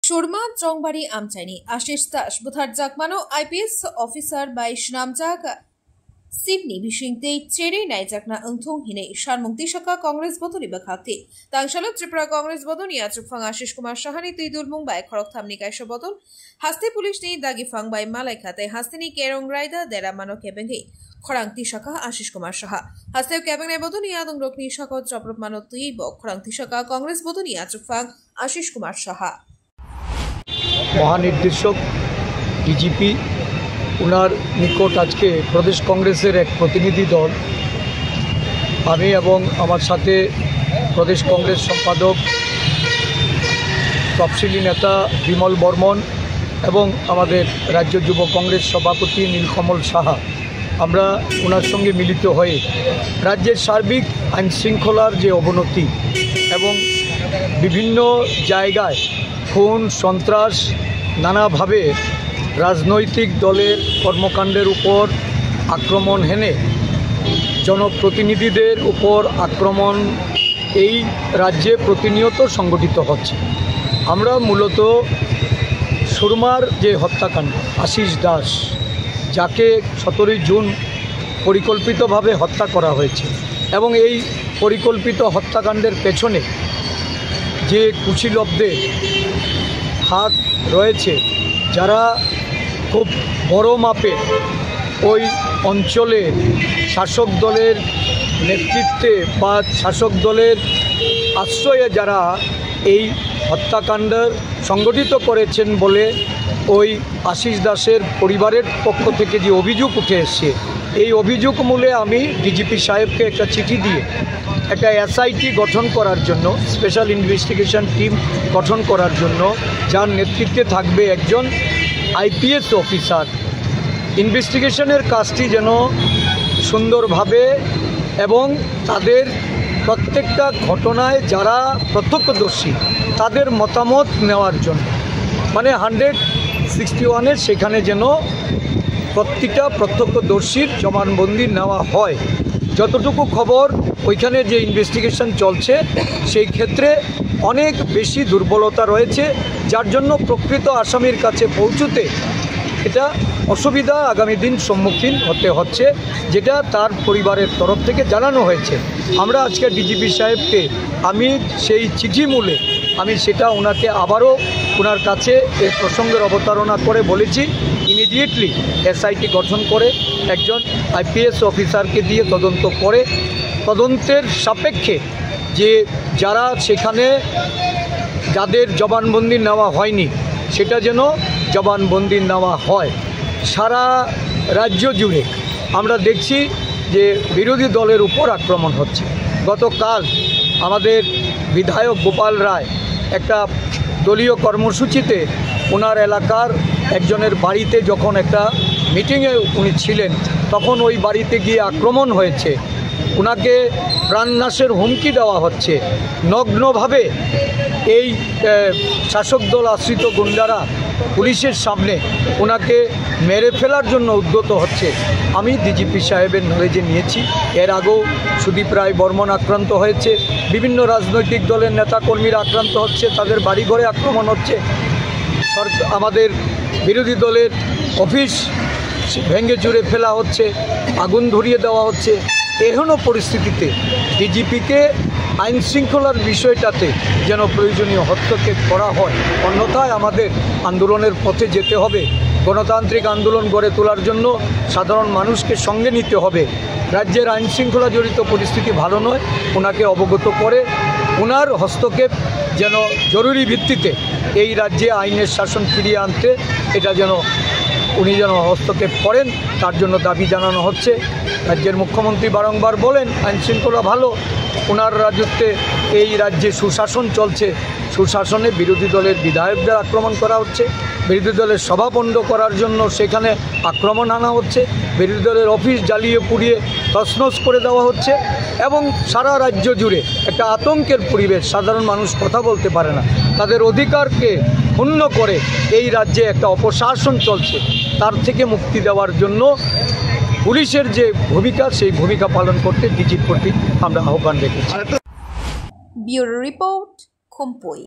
Churma Jongbari Amchaini, Ashish Dash, Buthar Jakmano, IPS officer by Shnamjak Sydney Bishingte, Cherry Naijakna Untung Hine, Sharmukti Shaka Congress Botuni Bakati, Tangshalot Tripura Congress Bodonia, Chupang Ashish Kumar Shahani, Tidul Mumbai, Korok Tamnika Shabotol, Hasti Pulishni, Dagifang by Malaikate, Hastini Kerong Rider, Deramano Kebengi. Khorangti Shaka Ashish Kumar Shaha. Hastev Cabinet Bodunia, Rokni Shaka, Chaprut Manoti, Khorangti Shaka, Congress Bodunia, Chupang Ashish Kumar Shaha. মহানির্দেশক DGP উনার নিকট আজকে প্রদেশ কংগ্রেসের এক প্রতিনিধি দল আমি এবং আমার সাথে প্রদেশ কংগ্রেস সম্পাদক তফসিলি নেতা বিমল বর্মন এবং আমাদের রাজ্য যুব কংগ্রেস সভাপতি নীলকমল সাহা আমরা ওনার সঙ্গে মিলিত হয়ে রাজ্যের সার্বিক আইন শৃঙ্খলার যে অবনতি এবং বিভিন্ন জায়গায় খুন সন্ত্রাস নানাভাবে রাজনৈতিক দলের কর্মকাণ্ডের উপর আক্রমণ হেনে জনপ্রতিনিধিদের উপর আক্রমণ এই রাজ্যে প্রতিনিয়ত সংগঠিত হচ্ছে। আমরা মূলত সুরমার যে হত্যাকাণ্ড আশিস দাস যাকে 17 জুন পরিকল্পিতভাবে হত্যা করা হয়েছে এবং এই পরিকল্পিত হত্যাকাণ্ডের পেছনে যে কুশীলবদের হাত রয়েছে যারা খুব বড় মাপের ওই অঞ্চলের শাসক দলের নেতৃত্বে বা শাসক দলের আশ্রয়ে যারা এই হত্যাকাণ্ড সংগঠিত করেছেন বলে ওই আশিস দাসের পরিবারের পক্ষ থেকে যে অভিযোগ উঠে এসছে এই অভিযোগ মূলে আমি ডিজিপি সাহেবকে একটা চিঠি দিয়ে একটা এসআইটি গঠন করার জন্য স্পেশাল ইনভেস্টিগেশন টিম গঠন করার জন্য যার নেতৃত্বে থাকবে একজন আইপিএস অফিসার ইনভেস্টিগেশনের কাজটি যেন সুন্দরভাবে এবং তাদের প্রত্যেকটা ঘটনায় যারা প্রত্যক্ষদর্শী তাদের মতামত নেওয়ার জন্য মানে 161-এর সেখানে যেন প্রত্যেকটা প্রত্যক্ষদর্শীর জবানবন্দি নেওয়া হয়। যতটুকু খবর ওইখানে যে ইনভেস্টিগেশন চলছে সেই ক্ষেত্রে অনেক বেশি দুর্বলতা রয়েছে যার জন্য প্রকৃত আসামির কাছে পৌঁছতে এটা অসুবিধা আগামী দিন সম্মুখীন হতে হচ্ছে যেটা তার পরিবারের তরফ থেকে জানানো হয়েছে। আমরা আজকে ডিজিপি সাহেবকে আমি সেই চিঠি মূলে আমি সেটা ওনাকে আবারও ওনার কাছে এই প্রসঙ্গের অবতারণা করে বলেছি ইমিডিয়েটলি এসআইটি গঠন করে একজন আইপিএস অফিসারকে দিয়ে তদন্ত করে তদন্তের সাপেক্ষে যে যারা সেখানে যাদের জবানবন্দি নেওয়া হয়নি সেটা যেন জবানবন্দি নেওয়া হয়। সারা রাজ্য জুড়ে আমরা দেখছি যে বিরোধী দলের উপর আক্রমণ হচ্ছে। গতকাল আমাদের বিধায়ক গোপাল রায় একটা দলীয় কর্মসূচিতে ওনার এলাকার একজনের বাড়িতে যখন একটা মিটিংয়ে উনি ছিলেন তখন ওই বাড়িতে গিয়ে আক্রমণ হয়েছে, ওনাকে প্রাণনাশের হুমকি দেওয়া হচ্ছে, নগ্নভাবে এই শাসক দল আশ্রিত গুন্ডারা পুলিশের সামনে ওনাকে মেরে ফেলার জন্য উদ্যত হচ্ছে। আমি ডিজিপি সাহেবের নলেজে নিয়েছি এর আগেও সুদীপ রায় বর্মন আক্রান্ত হয়েছে, বিভিন্ন রাজনৈতিক দলের নেতাকর্মীরা আক্রান্ত হচ্ছে, তাদের বাড়িঘরে আক্রমণ হচ্ছে, আমাদের বিরোধী দলের অফিস ভেঙে চুরে ফেলা হচ্ছে, আগুন ধরিয়ে দেওয়া হচ্ছে। এহেন পরিস্থিতিতে ডিজিপিকে আইন শৃঙ্খলার বিষয়টাতে যেন প্রয়োজনীয় হস্তক্ষেপ করা হয়, অন্যথায় আমাদের আন্দোলনের পথে যেতে হবে। গণতান্ত্রিক আন্দোলন গড়ে তোলার জন্য সাধারণ মানুষকে সঙ্গে নিতে হবে। রাজ্যের আইন শৃঙ্খলা জড়িত পরিস্থিতি ভালো নয়, ওনাকে অবগত করে ওনার হস্তক্ষেপ যেন জরুরি ভিত্তিতে এই রাজ্যে আইনের শাসন ফিরিয়ে আনতে এটা যেন উনি যেন হস্তক্ষেপ করেন তার জন্য দাবি জানানো হচ্ছে। রাজ্যের মুখ্যমন্ত্রী বারংবার বলেন আইন শৃঙ্খলা ভালো, ওনার রাজত্বে এই রাজ্যে সুশাসন চলছে, সুশাসনে বিরোধী দলের বিধায়কদের আক্রমণ করা হচ্ছে, বিরোধী দলের সভা বন্ধ করার জন্য সেখানে আক্রমণ আনা হচ্ছে, বিরোধী দলের অফিস জ্বালিয়ে পুড়িয়ে তছনছ করে দেওয়া হচ্ছে এবং সারা রাজ্য জুড়ে একটা আতঙ্কের পরিবেশ, সাধারণ মানুষ কথা বলতে পারে না, তাদের অধিকারকে ক্ষুণ্ণ করে এই রাজ্যে একটা অপশাসন চলছে, তার থেকে মুক্তি দেওয়ার জন্য পুলিশের যে ভূমিকা সেই ভূমিকা পালন করতে ডিজির প্রতি আমরা আহ্বান রেখেছি। Bureau report, খুমপুই।